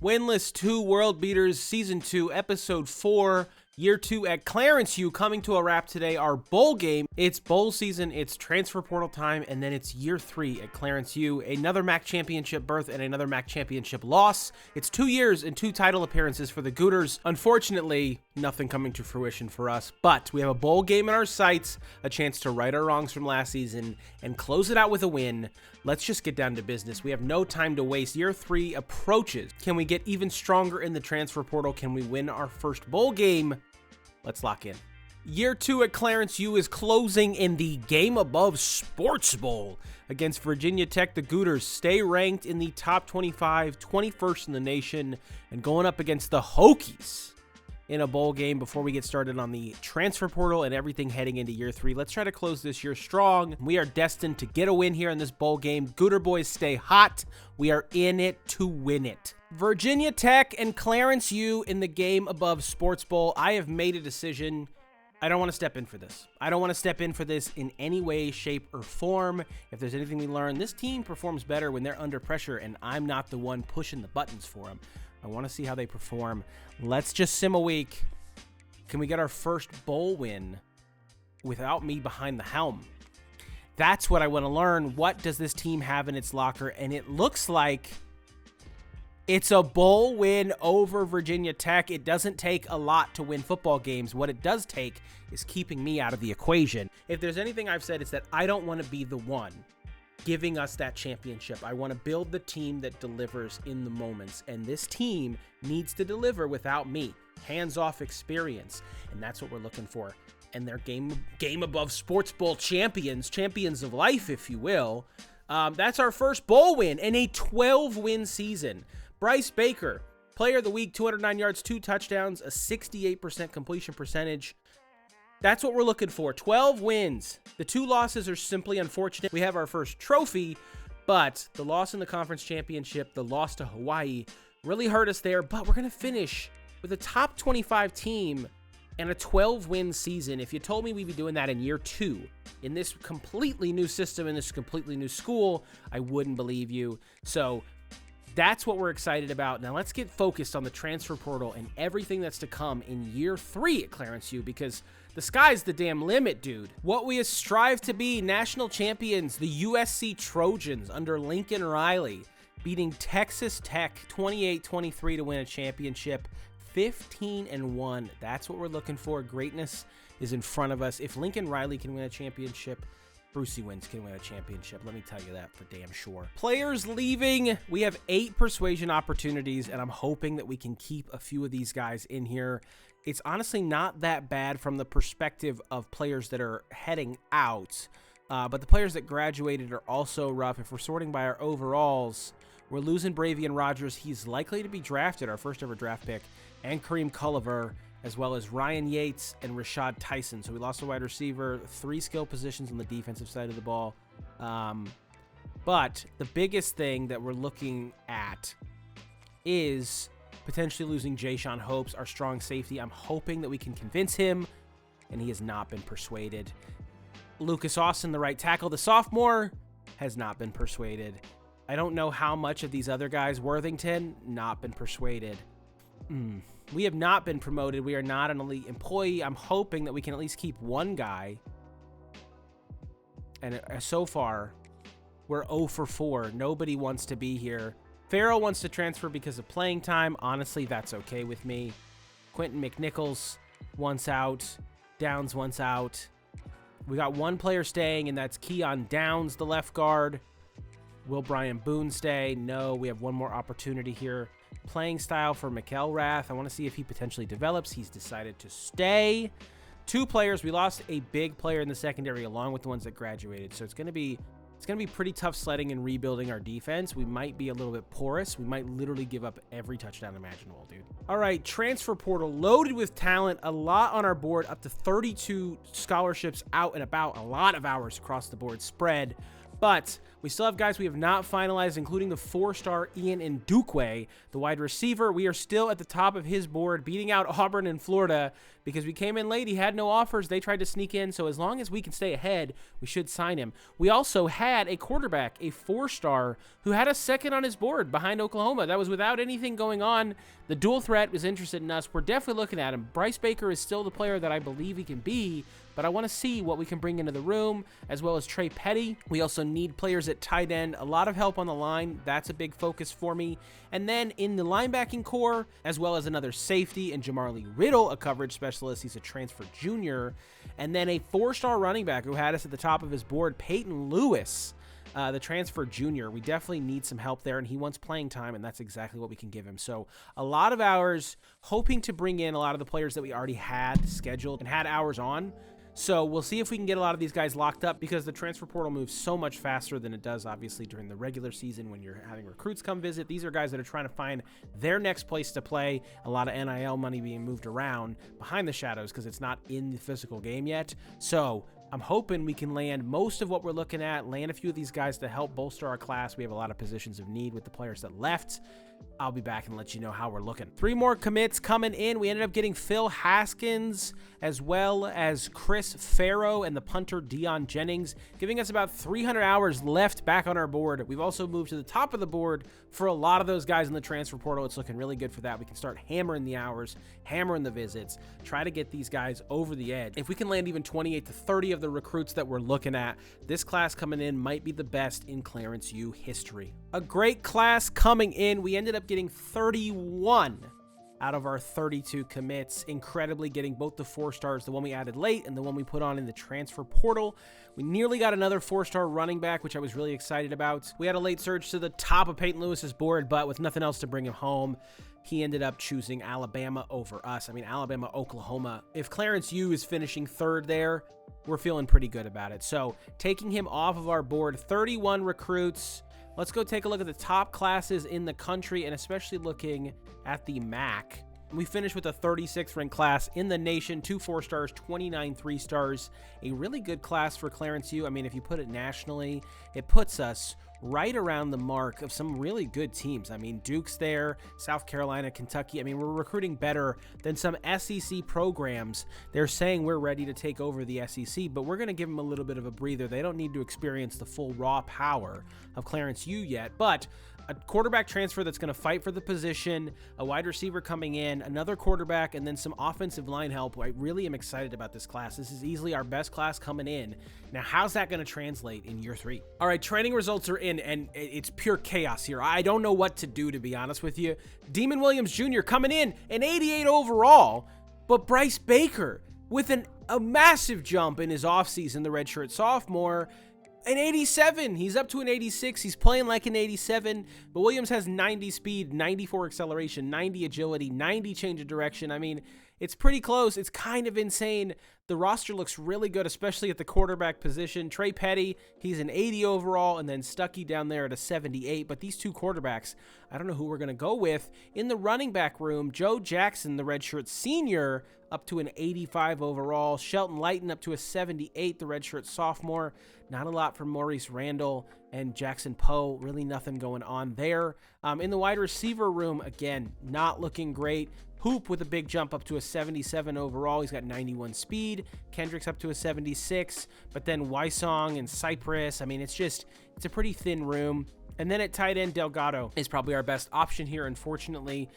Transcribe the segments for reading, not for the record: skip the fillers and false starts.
Winless 2 World Beaters Season 2, Episode 4, Year 2 at Clarence U, coming to a wrap today. Our bowl game. It's bowl season, it's transfer portal time, and then it's Year 3 at Clarence U. Another MAC championship berth and another MAC championship loss. It's 2 years and 2 title appearances for the Gooters. Unfortunately, nothing coming to fruition for us, but we have a bowl game in our sights, a chance to right our wrongs from last season and close it out with a win. Let's just get down to business. We have no time to waste. Year 3 approaches. Can we get even stronger in the transfer portal? Can we win our first bowl game? Let's lock in. Year 2 at Clarence U is closing in the Game Above Sports Bowl against Virginia Tech. The Gooters stay ranked in the top 25, 21st in the nation, and going up against the Hokies in a bowl game before we get started on the transfer portal and everything heading into Year 3. Let's try to close this year strong. We are destined to get a win here in this bowl game. Gooter boys stay hot. We are in it to win it. Virginia Tech and Clarence U in the Game Above Sports Bowl. I have made a decision. I don't want to step in for this. I don't want to step in for this in any way, shape, or form. If there's anything we learn, this team performs better when they're under pressure, and I'm not the one pushing the buttons for them. I want to see how they perform. Let's just sim a week. Can we get our first bowl win without me behind the helm? That's what I want to learn. What does this team have in its locker? And it looks like it's a bowl win over Virginia Tech. It doesn't take a lot to win football games. What it does take is keeping me out of the equation. If there's anything I've said, it's that I don't want to be the one giving us that championship. I want to build the team that delivers in the moments, and this team needs to deliver without me. Hands-off experience, and that's what we're looking for. And they're game above sports bowl champions of life, if you will. That's our first bowl win in a 12-win season. Bryce Baker, player of the week, 209 yards, 2 touchdowns, a 68% completion percentage. That's what we're looking for. 12 wins. The 2 losses are simply unfortunate. We have our first trophy, but the loss in the conference championship, the loss to Hawaii, really hurt us there. But we're going to finish with a top 25 team and a 12-win season. If you told me we'd be doing that in year 2, in this completely new system, in this completely new school, I wouldn't believe you. So that's what we're excited about. Now let's get focused on the transfer portal and everything that's to come in year 3 at Clarence U, because the sky's the damn limit, dude. What we strive to be, national champions, the USC Trojans under Lincoln Riley, beating Texas Tech 28-23 to win a championship, 15-1. That's what we're looking for. Greatness is in front of us. If Lincoln Riley can win a championship, Brucey Wins can win a championship. Let me tell you that for damn sure. Players leaving. We have 8 persuasion opportunities, and I'm hoping that we can keep a few of these guys in here. It's honestly not that bad from the perspective of players that are heading out, but the players that graduated are also rough. If we're sorting by our overalls, we're losing Bravian Rogers. He's likely to be drafted, our first ever draft pick, and Kareem Culliver, as well as Ryan Yates and Rashad Tyson. So we lost a wide receiver, 3 skill positions on the defensive side of the ball. But the biggest thing that we're looking at is potentially losing Jayshon Hopes, our strong safety. I'm hoping that we can convince him, and he has not been persuaded. Lucas Austin, the right tackle, the sophomore, has not been persuaded. I don't know how much of these other guys, Worthington, not been persuaded. We have not been promoted. We are not an elite employee. I'm hoping that we can at least keep one guy. And so far, we're 0 for 4. Nobody wants to be here. Farrell wants to transfer because of playing time. Honestly, that's okay with me. Quentin McNichols wants out. Downs wants out. We got 1 player staying, and that's Keon Downs, the left guard. Will Brian Boone stay? No, we have 1 more opportunity here. Playing style for Mikael Rath. I want to see if he potentially develops. He's decided to stay. 2 players. We lost a big player in the secondary along with the ones that graduated. So it's going to be pretty tough sledding and rebuilding our defense. We might be a little bit porous. We might literally give up every touchdown imaginable, dude. All right, transfer portal loaded with talent. A lot on our board, up to 32 scholarships out and about. A lot of hours across the board spread. But we still have guys we have not finalized, including the 4-star Ian Ndukwe, the wide receiver. We are still at the top of his board, beating out Auburn and Florida because we came in late. He had no offers. They tried to sneak in. So as long as we can stay ahead, we should sign him. We also had a quarterback, a 4-star, who had a second on his board behind Oklahoma. That was without anything going on. The dual threat was interested in us. We're definitely looking at him. Bryce Baker is still the player that I believe he can be, but I want to see what we can bring into the room, as well as Trey Petty. We also need players at tight end, a lot of help on the line. That's a big focus for me. And then in the linebacking core, as well as another safety and Jamarlee Riddle, a coverage specialist. He's a transfer junior. And then a 4-star running back who had us at the top of his board, Peyton Lewis, the transfer junior. We definitely need some help there, and he wants playing time, and that's exactly what we can give him. So a lot of hours, hoping to bring in a lot of the players that we already had scheduled and had hours on. So we'll see if we can get a lot of these guys locked up, because the transfer portal moves so much faster than it does, obviously, during the regular season when you're having recruits come visit. These are guys that are trying to find their next place to play. A lot of NIL money being moved around behind the shadows because it's not in the physical game yet. So I'm hoping we can land most of what we're looking at, land a few of these guys to help bolster our class. We have a lot of positions of need with the players that left. I'll be back and let you know how we're looking. 3 more commits coming in. We ended up getting Phil Haskins as well as Chris Farrow and the punter Deion Jennings, giving us about 300 hours left back on our board. We've also moved to the top of the board for a lot of those guys in the transfer portal. It's looking really good for that. We can start hammering the hours, hammering the visits, try to get these guys over the edge. If we can land even 28 to 30 of the recruits that we're looking at, this class coming in might be the best in Clarence U history. A great class coming in. We ended up getting 31 out of our 32 commits, incredibly getting both the 4-stars, the one we added late and the one we put on in the transfer portal. We nearly got another 4-star running back, which I was really excited about. We had a late surge to the top of Peyton Lewis's board, but with nothing else to bring him home, he ended up choosing Alabama over us. I mean, Alabama, Oklahoma. If Clarence U is finishing 3rd there, we're feeling pretty good about it. So taking him off of our board, 31 recruits. Let's go take a look at the top classes in the country, and especially looking at the MAC. We finished with a 36th ranked class in the nation, 2 4-stars, 29 3-stars. A really good class for Clarence U. I mean, if you put it nationally, it puts us right around the mark of some really good teams. I mean, Duke's there, South Carolina, Kentucky. I mean, we're recruiting better than some SEC programs. They're saying we're ready to take over the SEC, but we're going to give them a little bit of a breather. They don't need to experience the full raw power of Clarence U yet, but a quarterback transfer that's going to fight for the position, a wide receiver coming in, another quarterback, and then some offensive line help. I really am excited about this class. This is easily our best class coming in. Now, how's that going to translate in year 3? All right, training results are in, and it's pure chaos here. I don't know what to do, to be honest with you. Demon Williams Jr. coming in an 88 overall, but Bryce Baker with a massive jump in his offseason, the redshirt sophomore, an 87. He's up to an 86. He's playing like an 87, but Williams has 90 speed, 94 acceleration, 90 agility, 90 change of direction. I mean, it's pretty close. It's kind of insane. The roster looks really good, especially at the quarterback position. Trey Petty, he's an 80 overall, and then Stuckey down there at a 78. But these 2 quarterbacks, I don't know who we're going to go with. In the running back room, Joe Jackson, the redshirt senior, up to an 85 overall. Shelton Lighton up to a 78, the redshirt sophomore. Not a lot from Maurice Randall and Jackson Poe. Really nothing going on there. In the wide receiver room, again, not looking great. Hoop with a big jump up to a 77 overall. He's got 91 speed. Kendrick's up to a 76. But then Wysong and Cypress. I mean, it's a pretty thin room. And then at tight end, Delgado is probably our best option here. Unfortunately,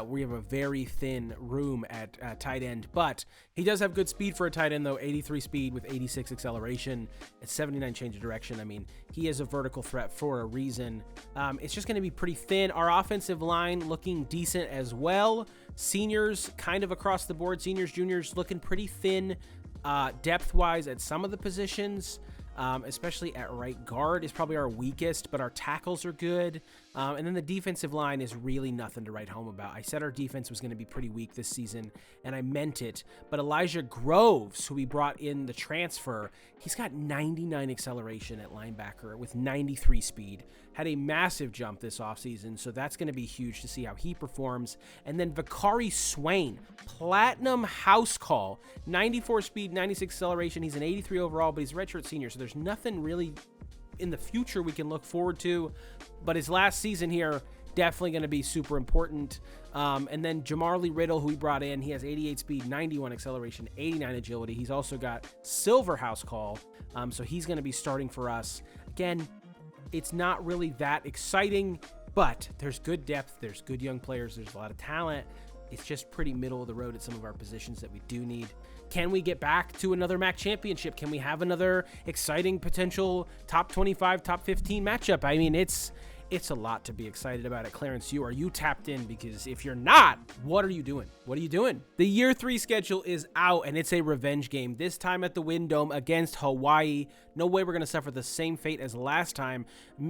we have a very thin room at tight end, but he does have good speed for a tight end, though. 83 speed with 86 acceleration and 79 change of direction. I mean, he is a vertical threat for a reason. It's just going to be pretty thin. Our offensive line looking decent as well. Seniors kind of across the board. Seniors, juniors looking pretty thin depth-wise at some of the positions. Especially at right guard is probably our weakest, but our tackles are good. And then the defensive line is really nothing to write home about. I said our defense was going to be pretty weak this season, and I meant it. But Elijah Groves, who we brought in the transfer, he's got 99 acceleration at linebacker with 93 speed. Had a massive jump this offseason, so that's going to be huge to see how he performs. And then Vakari Swain, platinum house call, 94 speed, 96 acceleration. He's an 83 overall, but he's a redshirt senior, so there's nothing really in the future we can look forward to. But his last season here, definitely going to be super important. And then Jamarly Riddle, who we brought in, he has 88 speed, 91 acceleration, 89 agility. He's also got Silver House Call, so he's going to be starting for us. Again, it's not really that exciting, but there's good depth, there's good young players, there's a lot of talent. It's just pretty middle of the road at some of our positions that we do need. Can we get back to another MAC championship? Can we have another exciting potential top 25, top 15 matchup? I mean, it's a lot to be excited about at Clarence U. Are you tapped in? Because if you're not, what are you doing? What are you doing? The Year 3 schedule is out, and it's a revenge game. This time at the Wyndome against Hawaii. No way we're going to suffer the same fate as last time.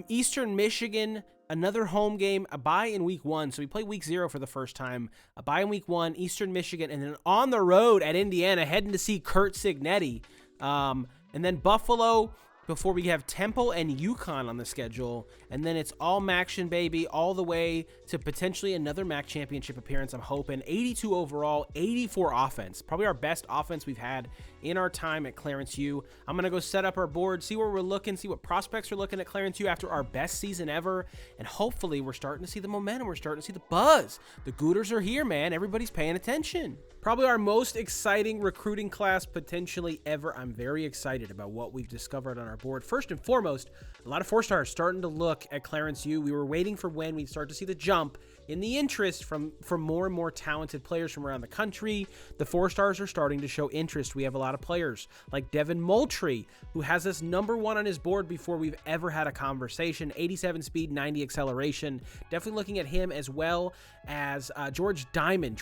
Eastern Michigan, another home game, a bye in week 1. So we play week 0 for the first time. A bye in week 1, Eastern Michigan, and then on the road at Indiana, heading to see Kurt Signetti. And then Buffalo, before we have Temple and UConn on the schedule, and then it's all MACtion, baby, all the way to potentially another MAC championship appearance, I'm hoping. 82 overall, 84 offense. Probably our best offense we've had in our time at Clarence U. I'm going to go set up our board, see where we're looking, see what prospects are looking at Clarence U after our best season ever, and hopefully we're starting to see the momentum, we're starting to see the buzz. The Gooters are here, man. Everybody's paying attention. Probably our most exciting recruiting class potentially ever. I'm very excited about what we've discovered on our board. First and foremost, a lot of 4-stars starting to look at Clarence U. We were waiting for when we'd start to see the jump in the interest from more and more talented players from around the country. The 4-stars are starting to show interest. We have a lot of players like Devin Moultrie, who has us #1 on his board before we've ever had a conversation. 87 speed, 90 acceleration. Definitely looking at him, as well as George Diamond.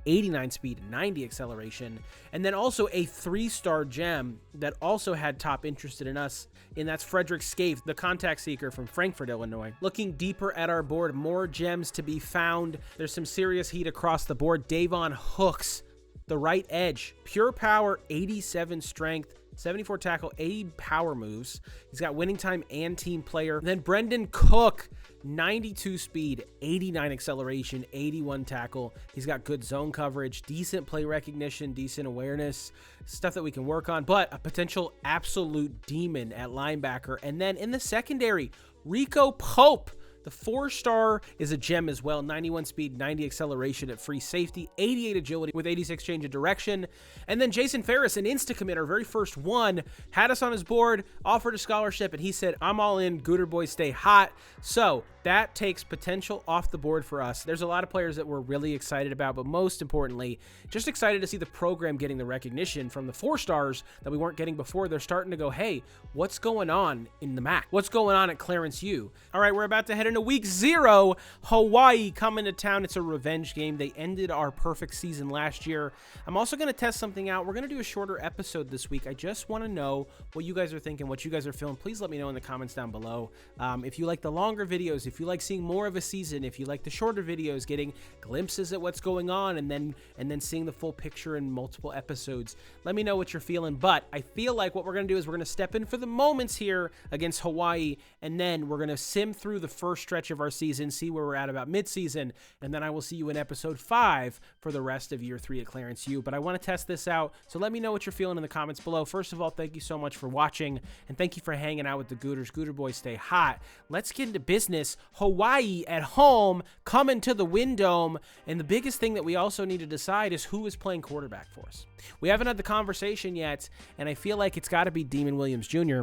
89 speed, 90 acceleration. And then also a 3-star gem that also had top interested in us, and that's Frederick Scaife, the contact seeker from Frankfort, Illinois. Looking deeper at our board, more gems to be found. There's some serious heat across the board. Davon Hooks, the right edge, pure power, 87 strength, 74 tackle, 80 power moves. He's got winning time and team player. Then Brendan Cook, 92 speed, 89 acceleration, 81 tackle. He's got good zone coverage, decent play recognition, decent awareness, stuff that we can work on, but a potential absolute demon at linebacker. And then in the secondary, Rico Pope, the 4-star, is a gem as well. 91 speed, 90 acceleration at free safety, 88 agility with 86 change of direction. And then Jason Ferris, an insta-commit, our very first one, had us on his board, offered a scholarship, and he said, I'm all in, Gooter boys stay hot. So that takes potential off the board for us. There's a lot of players that we're really excited about, but most importantly, just excited to see the program getting the recognition from the 4-stars that we weren't getting before. They're starting to go, hey, what's going on in the MAC? What's going on at Clarence U? All right, we're about to head into week 0. Hawaii coming to town. It's a revenge game. They ended our perfect season last year. I'm also going to test something out. We're going to do a shorter episode this week. I just want to know what you guys are thinking, what you guys are feeling. Please let me know in the comments down below. If you like the longer videos, if you like seeing more of a season, if you like the shorter videos, getting glimpses at what's going on, and then seeing the full picture in multiple episodes, let me know what you're feeling. But I feel like what we're going to do is we're going to step in for the moments here against Hawaii, and then we're going to sim through the first stretch of our season, see where we're at about mid-season, and then I will see you in episode 5 for the rest of year 3 at Clarence U. But I want to test this out, so let me know what you're feeling in the comments below. First of all, thank you so much for watching, and thank you for hanging out with the Gooters. Gooter boys stay hot. Let's get into business. Hawaii at home, coming to the Wyndome, and the biggest thing that we also need to decide is who is playing quarterback for us. We haven't had the conversation yet, and I feel like it's got to be Demon Williams Jr.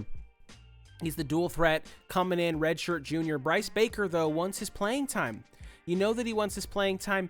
He's the dual threat coming in, redshirt junior. Bryce Baker, though, wants his playing time. You know that he wants his playing time.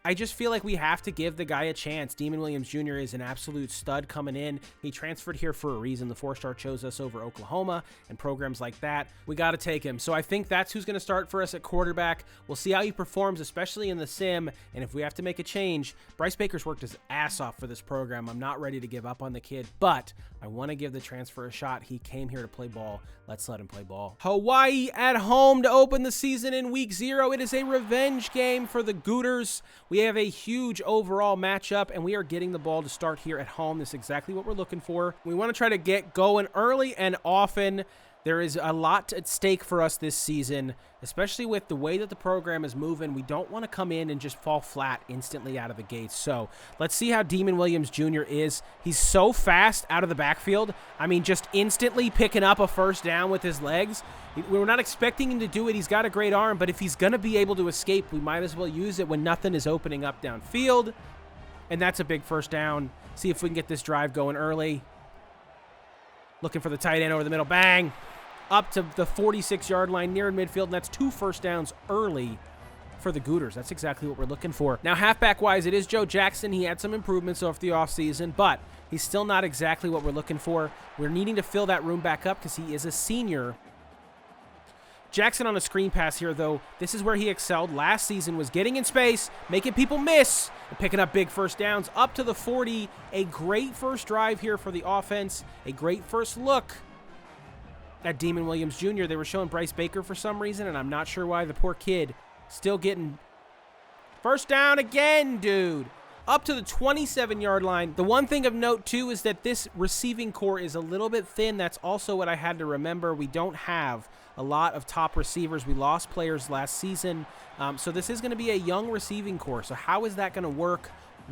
I just feel like we have to give the guy a chance. Demon Williams Jr. is an absolute stud coming in. He transferred here for a reason. The 4-star chose us over Oklahoma and programs like that. We got to take him. So I think that's who's going to start for us at quarterback. We'll see how he performs, especially in the sim. And if we have to make a change, Bryce Baker's worked his ass off for this program. I'm not ready to give up on the kid, but I want to give the transfer a shot. He came here to play ball. Let's let him play ball. Hawaii at home to open the season in week 0. It is a revenge game for the Gooters. We have a huge overall matchup, and we are getting the ball to start here at home. This is exactly what we're looking for. We want to try to get going early and often. There is a lot at stake for us this season, especially with the way that the program is moving. We don't want to come in and just fall flat instantly out of the gates. So let's see how Demon Williams Jr. is. He's so fast out of the backfield. I mean, just instantly picking up a first down with his legs. We're not expecting him to do it. He's got a great arm, but if he's going to be able to escape, we might as well use it when nothing is opening up downfield. And that's a big first down. See if we can get this drive going early. Looking for the tight end over the middle. Bang! Up to the 46-yard line near midfield, and that's 2 first downs early for the Gooters. That's exactly what we're looking for. Now, halfback-wise, it is Joe Jackson. He had some improvements off the offseason, but he's still not exactly what we're looking for. We're needing to fill that room back up because he is a senior. Jackson on a screen pass here, though. This is where he excelled last season, was getting in space, making people miss, and picking up big first downs up to the 40. A great first drive here for the offense. A great first look at Demon Williams Jr. They were showing Bryce Baker for some reason, and I'm not sure why. The poor kid still getting first down again, dude. Up to the 27-yard line. The one thing of note, too, is that this receiving core is a little bit thin. That's also what I had to remember. We don't have a lot of top receivers. We lost players last season. So this is going to be a young receiving core. So how is that going to work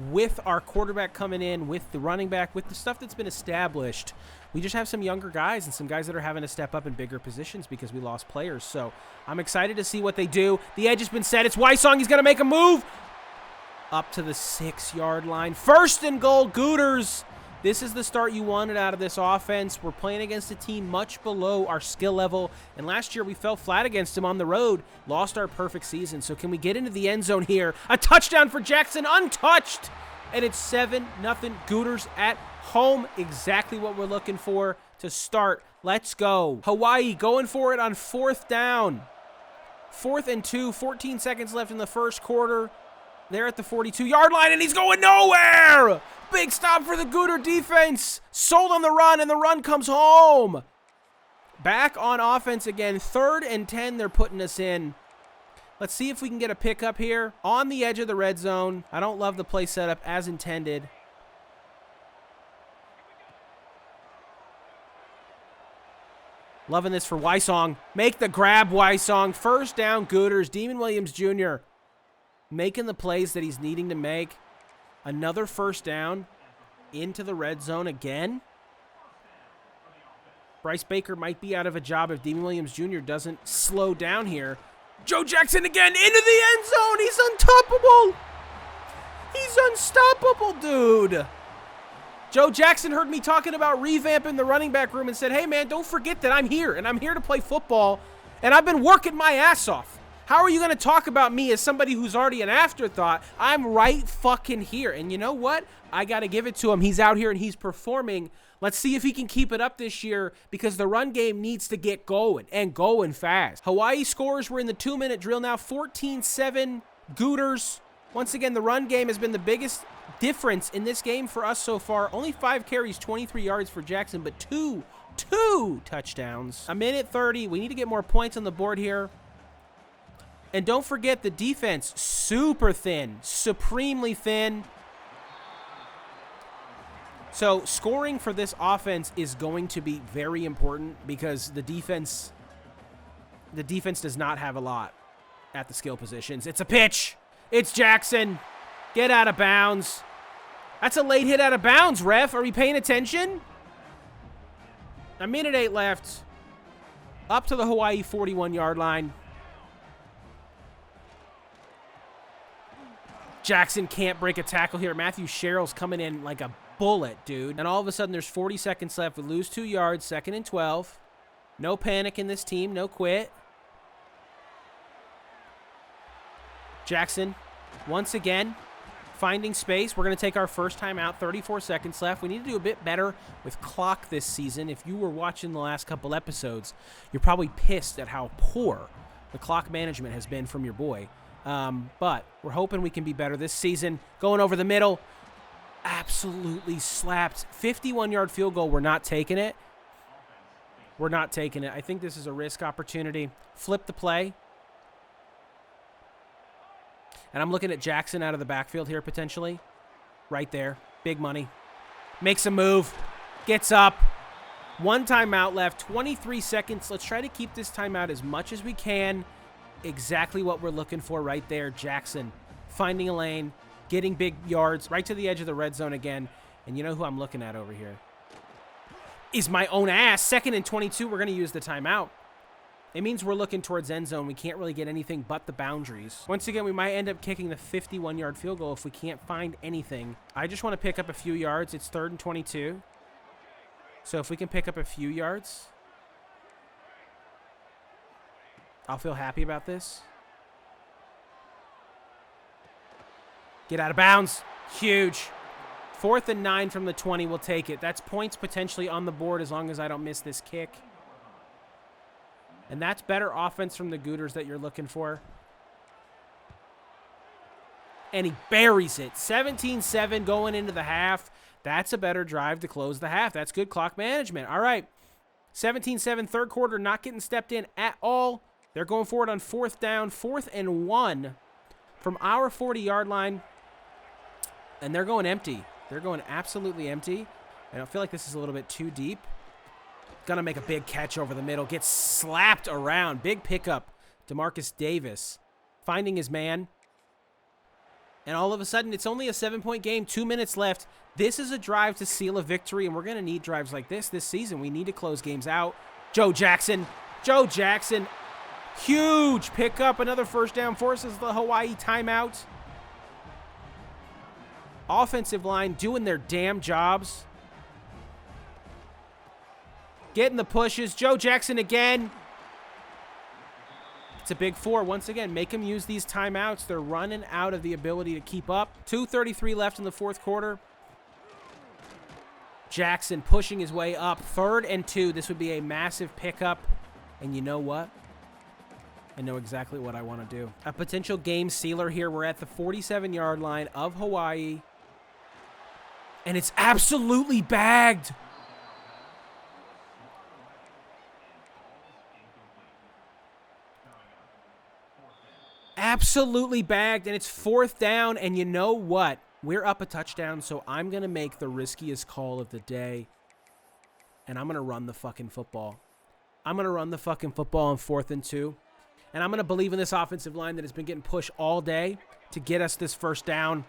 with our quarterback coming in, with the running back, with the stuff that's been established? We just have some younger guys and some guys that are having to step up in bigger positions because we lost players. So I'm excited to see what they do. The edge has been set. It's Wysong. He's going to make a move. Up to the 6-yard line. First and goal, Gooters. This is the start you wanted out of this offense. We're playing against a team much below our skill level, and last year we fell flat against them on the road, lost our perfect season. So can we get into the end zone here? A touchdown for Jackson, untouched, and it's 7-0 Gooters at home. Exactly what we're looking for to start. Let's go. Hawaii going for it on 4th down. 4th and 2, 14 seconds left in the first quarter. They're at the 42-yard line, and he's going nowhere! Big stop for the Gooter defense. Sold on the run, and the run comes home. Back on offense again. 3rd and 10 they're putting us in. Let's see if we can get a pickup here. On the edge of the red zone. I don't love the play setup as intended. Loving this for Wysong. Make the grab, Wysong. First down, Gooters. Demon Williams Jr. making the plays that he's needing to make. Another first down into the red zone again. Bryce Baker might be out of a job if Demon Williams Jr. doesn't slow down here. Joe Jackson again into the end zone. He's unstoppable. He's unstoppable, dude. Joe Jackson heard me talking about revamping the running back room and said, hey, man, don't forget that I'm here, and I'm here to play football, and I've been working my ass off. How are you going to talk about me as somebody who's already an afterthought? I'm right fucking here. And you know what? I got to give it to him. He's out here and he's performing. Let's see if he can keep it up this year because the run game needs to get going and going fast. Hawaii scores. We're in the 2-minute drill now. 14-7 Gooters. Once again, the run game has been the biggest difference in this game for us so far. Only 5 carries, 23 yards for Jackson, but two touchdowns. A minute 30. We need to get more points on the board here. And don't forget the defense, super thin, supremely thin. So scoring for this offense is going to be very important because the defense does not have a lot at the skill positions. It's a pitch. It's Jackson. Get out of bounds. That's a late hit out of bounds, ref. Are we paying attention? A minute 8 left. Up to the Hawaii 41-yard line. Jackson can't break a tackle here. Matthew Sherrill's coming in like a bullet, dude. And all of a sudden, there's 40 seconds left. We lose 2 yards, 2nd and 12. No panic in this team. No quit. Jackson, once again, finding space. We're going to take our first time out. 34 seconds left. We need to do a bit better with clock this season. If you were watching the last couple episodes, you're probably pissed at how poor the clock management has been from your boy. But we're hoping we can be better this season. Going over the middle. Absolutely slapped. 51-yard field goal. We're not taking it. We're not taking it. I think this is a risk opportunity. Flip the play. And I'm looking at Jackson out of the backfield here potentially. Right there. Big money. Makes a move. Gets up. One timeout left, 23 seconds. Let's try to keep this timeout as much as we can. Exactly what we're looking for right there. Jackson finding a lane, getting big yards, right to the edge of the red zone again. And you know who I'm looking at over here? Is my own ass. 2nd and 22, we're going to use the timeout. It means we're looking towards end zone. We can't really get anything but the boundaries. Once again, we might end up kicking the 51-yard field goal if we can't find anything. I just want to pick up a few yards. It's 3rd and 22. So if we can pick up a few yards, I'll feel happy about this. Get out of bounds. Huge. 4th and 9 from the 20. We'll take it. That's points potentially on the board as long as I don't miss this kick. And that's better offense from the Gooters that you're looking for. And he buries it. 17-7 going into the half. That's a better drive to close the half. That's good clock management. All right. 17-7, 3rd quarter, not getting stepped in at all. They're going forward on 4th down, 4th and 1 from our 40-yard line. And they're going empty. They're going absolutely empty. I don't feel like this is a little bit too deep. Gonna make a big catch over the middle. Gets slapped around. Big pickup. DeMarcus Davis finding his man. And all of a sudden, it's only a 7-point game. 2 minutes left. This is a drive to seal a victory, and we're going to need drives like this season. We need to close games out. Joe Jackson. Joe Jackson. Huge pickup. Another first down. Forces the Hawaii timeout. Offensive line doing their damn jobs. Getting the pushes. Joe Jackson again. It's a big 4. Once again, make them use these timeouts. They're running out of the ability to keep up. 2:33 left in the 4th quarter. Jackson pushing his way up. 3rd and 2. This would be a massive pickup. And you know what? I know exactly what I want to do. A potential game sealer here. We're at the 47-yard line of Hawaii. And it's absolutely bagged. Absolutely bagged, and it's 4th down, and you know what? We're up a touchdown, so I'm going to make the riskiest call of the day, and I'm going to run the fucking football. I'm going to run the fucking football on 4th and 2, and I'm going to believe in this offensive line that has been getting pushed all day to get us this first down,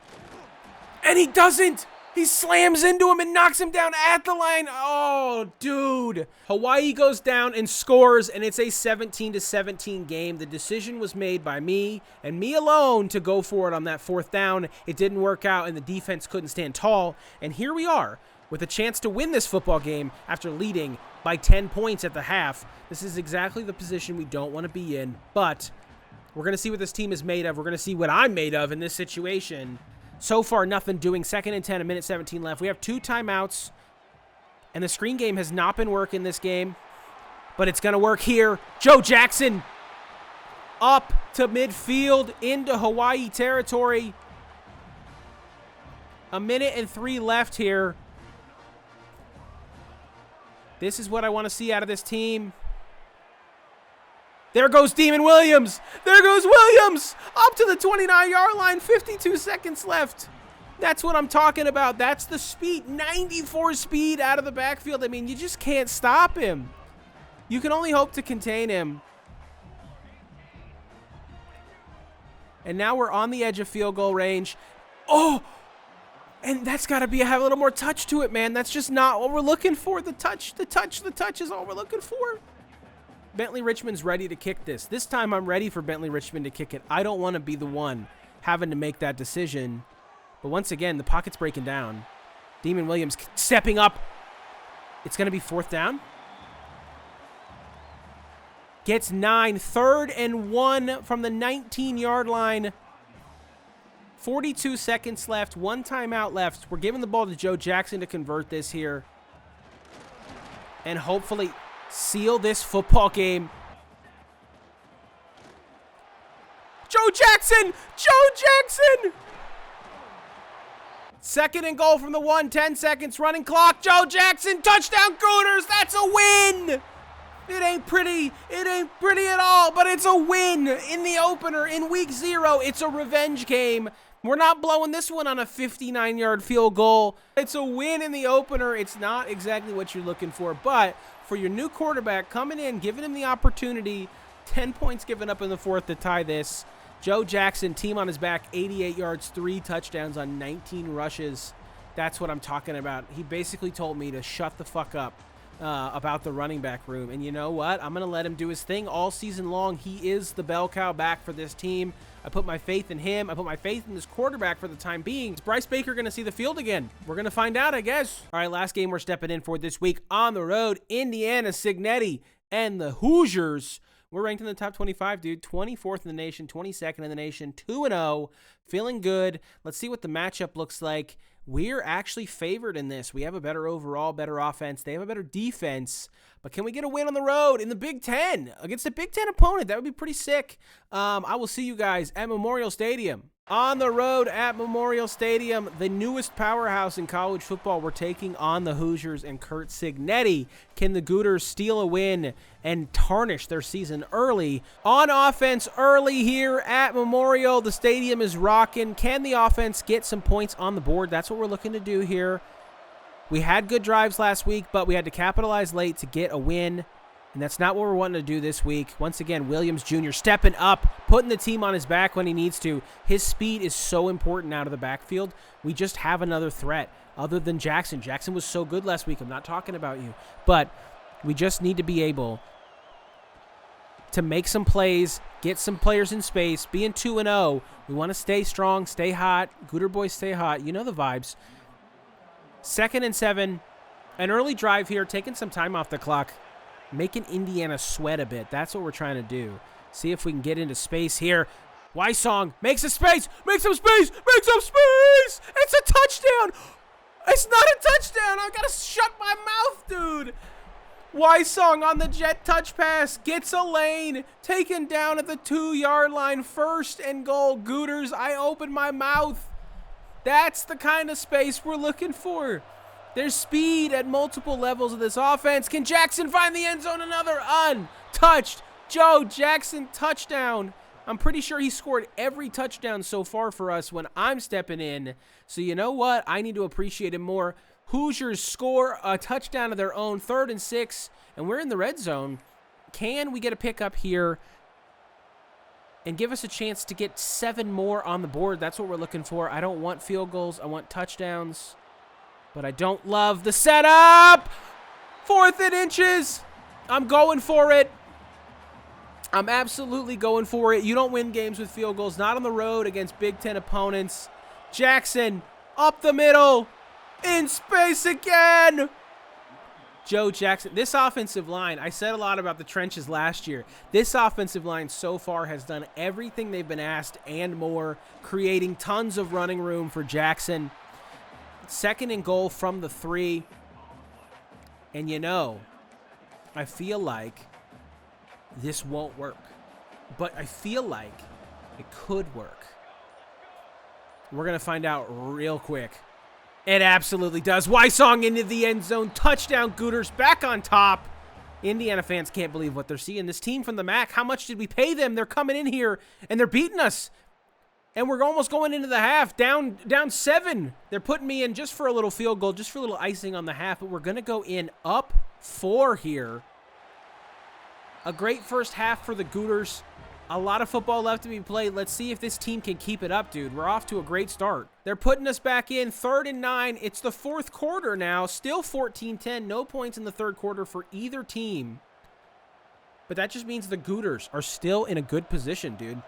and he doesn't! He slams into him and knocks him down at the line. Oh, dude. Hawaii goes down and scores, and it's a 17-17 game. The decision was made by me and me alone to go for it on that 4th down. It didn't work out, and the defense couldn't stand tall. And here we are with a chance to win this football game after leading by 10 points at the half. This is exactly the position we don't want to be in, but we're going to see what this team is made of. We're going to see what I'm made of in this situation. So far, nothing doing. 2nd and 10, 1:17 left. We have 2 timeouts, and the screen game has not been working this game, but it's going to work here. Joe Jackson up to midfield into Hawaii territory. 1:03 left here. This is what I want to see out of this team. There goes Demon Williams. There goes Williams. Up to the 29-yard line. 52 seconds left. That's what I'm talking about. That's the speed. 94 speed out of the backfield. I mean, you just can't stop him. You can only hope to contain him. And now we're on the edge of field goal range. Oh, and that's got to have a little more touch to it, man. That's just not what we're looking for. The touch is all we're looking for. Bentley Richmond's ready to kick this. This time I'm ready for Bentley Richmond to kick it. I don't want to be the one having to make that decision. But once again, the pocket's breaking down. Demon Williams stepping up. It's going to be 4th down. Gets 9. 3rd and 1 from the 19-yard line. 42 seconds left. 1 timeout left. We're giving the ball to Joe Jackson to convert this here. And hopefully seal this football game. Joe Jackson! Joe Jackson! 2nd and goal from the 1. 10 seconds. Running clock. Joe Jackson. Touchdown Gooters. That's a win! It ain't pretty. It ain't pretty at all, but it's a win in the opener in week 0. It's a revenge game. We're not blowing this one on a 59-yard field goal. It's a win in the opener. It's not exactly what you're looking for, but for your new quarterback coming in, giving him the opportunity, 10 points given up in the fourth to tie this. Joe Jackson, team on his back, 88 yards, 3 touchdowns on 19 rushes. That's what I'm talking about. He basically told me to shut the fuck up about the running back room. And you know what? I'm going to let him do his thing all season long. He is the bell cow back for this team. I put my faith in him. I put my faith in this quarterback for the time being. Is Bryce Baker going to see the field again? We're going to find out, I guess. All right, last game we're stepping in for this week on the road. Indiana, Cignetti, and the Hoosiers. We're ranked in the top 25, dude. 24th in the nation, 22nd in the nation, 2-0. Feeling good. Let's see what the matchup looks like. We're actually favored in this. We have a better overall, better offense. They have a better defense. But can we get a win on the road in the Big Ten against a Big Ten opponent? That would be pretty sick. I will see you guys at Memorial Stadium. On the road at Memorial Stadium, the newest powerhouse in college football. We're taking on the Hoosiers and Curt Cignetti. Can the Gooters steal a win and tarnish their season early? On offense early here at Memorial, the stadium is rocking. Can the offense get some points on the board? That's what we're looking to do here. We had good drives last week, but we had to capitalize late to get a win. And that's not what we're wanting to do this week. Once again, Williams Jr. stepping up, putting the team on his back when he needs to. His speed is so important out of the backfield. We just have another threat other than Jackson. Jackson was so good last week. I'm not talking about you. But we just need to be able to make some plays, get some players in space, being 2-0. We want to stay strong, stay hot. Gooter boys stay hot. You know the vibes. 2nd and 7. An early drive here, taking some time off the clock. Making Indiana sweat a bit. That's what we're trying to do. See if we can get into space here. Wysong makes a space. Makes some space. Makes some space. It's a touchdown. It's not a touchdown. I've got to shut my mouth, dude. Wysong on the jet touch pass. Gets a lane. Taken down at the 2-yard line. 1st and goal. Gooters, I open my mouth. That's the kind of space we're looking for. There's speed at multiple levels of this offense. Can Jackson find the end zone? Another untouched Joe Jackson touchdown. I'm pretty sure he scored every touchdown so far for us when I'm stepping in. So you know what? I need to appreciate him more. Hoosiers score a touchdown of their own, 3rd and 6, and we're in the red zone. Can we get a pickup here and give us a chance to get 7 more on the board? That's what we're looking for. I don't want field goals. I want touchdowns. But I don't love the setup. 4th and inches. I'm going for it. I'm absolutely going for it. You don't win games with field goals, not on the road against Big Ten opponents. Jackson up the middle. In space again. Joe Jackson. This offensive line, I said a lot about the trenches last year. This offensive line so far has done everything they've been asked and more, creating tons of running room for Jackson. 2nd and goal from the 3. And you know, I feel like this won't work. But I feel like it could work. We're going to find out real quick. It absolutely does. Wysong into the end zone. Touchdown, Gooters back on top. Indiana fans can't believe what they're seeing. This team from the MAC, how much did we pay them? They're coming in here, and they're beating us. And we're almost going into the half, down 7. They're putting me in just for a little field goal, just for a little icing on the half. But we're going to go in up 4 here. A great first half for the Gooters. A lot of football left to be played. Let's see if this team can keep it up, dude. We're off to a great start. They're putting us back in 3rd and 9. It's the 4th quarter now. Still 14-10. No points in the 3rd quarter for either team. But that just means the Gooters are still in a good position, dude.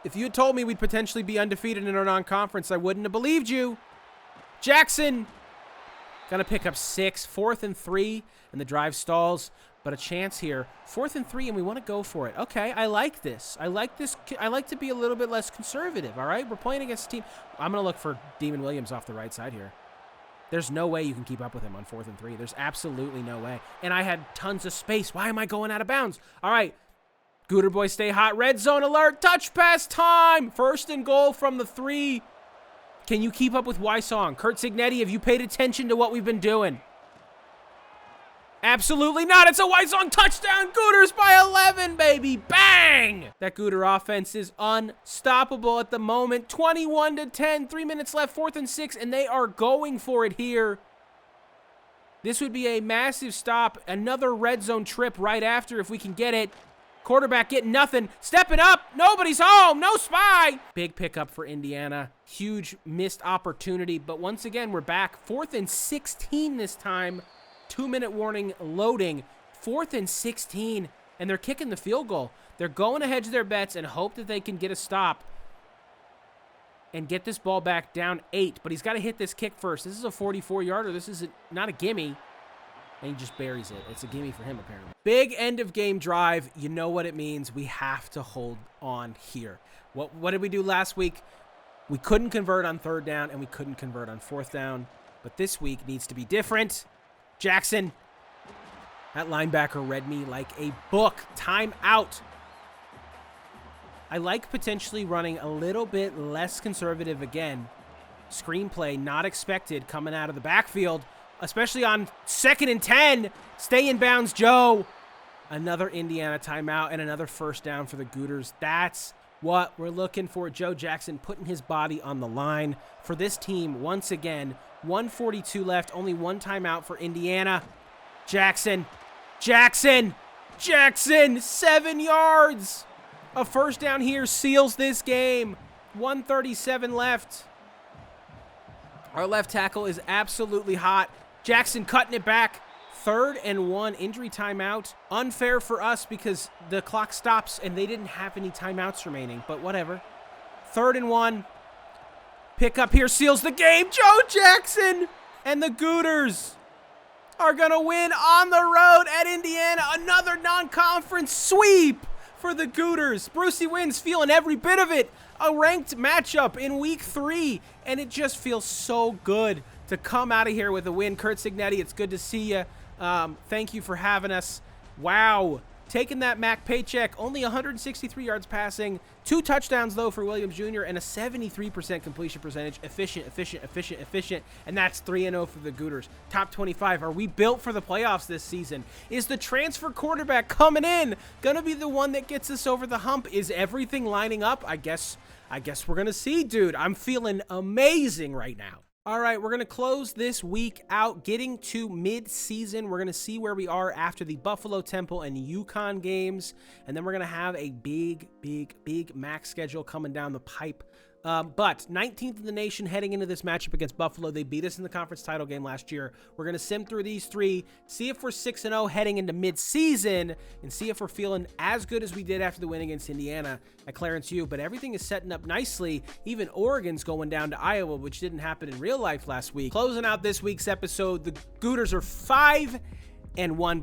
If you had told me we'd potentially be undefeated in our non-conference, I wouldn't have believed you. Jackson gonna pick up 6. 4th and 3, and the drive stalls. But a chance here. 4th and 3, and we want to go for it. Okay, I like this. I like this. I like to be a little bit less conservative, all right? We're playing against a team. I'm going to look for Demon Williams off the right side here. There's no way you can keep up with him on 4th and 3. There's absolutely no way. And I had tons of space. Why am I going out of bounds? All right. Gooter boys stay hot. Red zone alert. Touch pass time. 1st and goal from the 3. Can you keep up with Wysong? Curt Cignetti, have you paid attention to what we've been doing? Absolutely not. It's a White Zone touchdown. Gooters by 11, baby. Bang! That Gooter offense is unstoppable at the moment. 21-10, 3 minutes left, 4th and 6, and they are going for it here. This would be a massive stop. Another red zone trip right after if we can get it. Quarterback getting nothing. Stepping up. Nobody's home. No spy. Big pickup for Indiana. Huge missed opportunity. But once again, we're back. 4th and 16 this time. 2-minute warning loading. 4th and 16. And they're kicking the field goal. They're going to hedge their bets and hope that they can get a stop and get this ball back down 8. But he's got to hit this kick first. This is a 44-yarder. This is not a gimme. And he just buries it. It's a gimme for him, apparently. Big end-of-game drive. You know what it means. We have to hold on here. What did we do last week? We couldn't convert on 3rd down, and we couldn't convert on 4th down. But this week needs to be different. Jackson. That linebacker read me like a book. Timeout. I like potentially running a little bit less conservative again. Screenplay not expected coming out of the backfield. Especially on 2nd and 10. Stay in bounds, Joe. Another Indiana timeout and another 1st down for the Gooters. That's what we're looking for. Joe Jackson putting his body on the line for this team once again. 1:42 left. Only 1 timeout for Indiana. Jackson. 7 yards. A 1st down here seals this game. 1:37 left. Our left tackle is absolutely hot. Jackson cutting it back. 3rd and 1, injury timeout. Unfair for us because the clock stops and they didn't have any timeouts remaining, but whatever. 3rd and 1. Pick up here seals the game. Joe Jackson and the Gooters are going to win on the road at Indiana. Another non-conference sweep for the Gooters. Brucey wins, feeling every bit of it. A ranked matchup in week 3, and it just feels so good to come out of here with a win. Kurt Signetti, it's good to see you. Thank you for having us. Wow. Taking that MAC paycheck. Only 163 yards passing. 2 touchdowns, though, for Williams Jr. and a 73% completion percentage. Efficient. And that's 3-0 for the Gooters. Top 25. Are we built for the playoffs this season? Is the transfer quarterback coming in gonna be the one that gets us over the hump? Is everything lining up? I guess we're gonna see, dude. I'm feeling amazing right now. All right, we're going to close this week out, getting to mid-season. We're going to see where we are after the Buffalo, Temple, and UConn games. And then we're going to have a big MAC schedule coming down the pipe. But 19th in the nation heading into this matchup against Buffalo. They beat us in the conference title game last year. We're going to sim through these 3, see if we're 6-0 heading into mid-season, and see if we're feeling as good as we did after the win against Indiana at Clarence U. But everything is setting up nicely. Even Oregon's going down to Iowa, which didn't happen in real life last week. Closing out this week's episode, the Gooters are 5-1,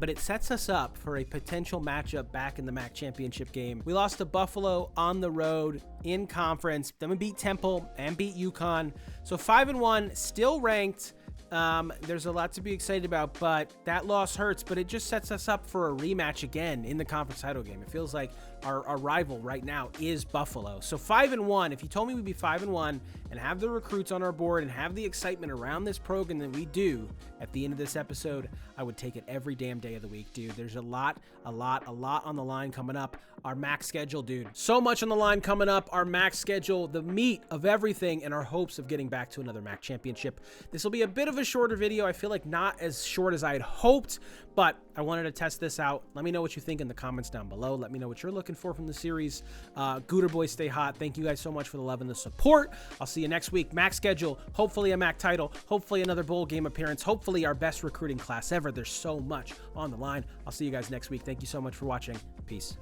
but it sets us up for a potential matchup back in the MAC championship game. We lost to Buffalo on the road in conference. Then we beat Temple and beat UConn. So 5-1, still ranked. There's a lot to be excited about, but that loss hurts, but it just sets us up for a rematch again in the conference title game. It feels like our rival right now is Buffalo. So 5-1, if you told me we'd be 5-1 and have the recruits on our board and have the excitement around this program that we do at the end of this episode, I would take it every damn day of the week, dude. There's a lot on the line coming up. Our MAC schedule, dude. So much on the line coming up. Our MAC schedule, the meat of everything, and our hopes of getting back to another MAC championship. This will be a bit of a shorter video. I feel like not as short as I had hoped, but I wanted to test this out. Let me know what you think in the comments down below. Let me know what you're looking for from the series. Gooter boys, stay hot. Thank you guys so much for the love and the support. I'll see you next week. MAC schedule, hopefully a MAC title, hopefully another bowl game appearance, hopefully our best recruiting class ever. There's so much on the line. I'll see you guys next week. Thank you so much for watching. Peace.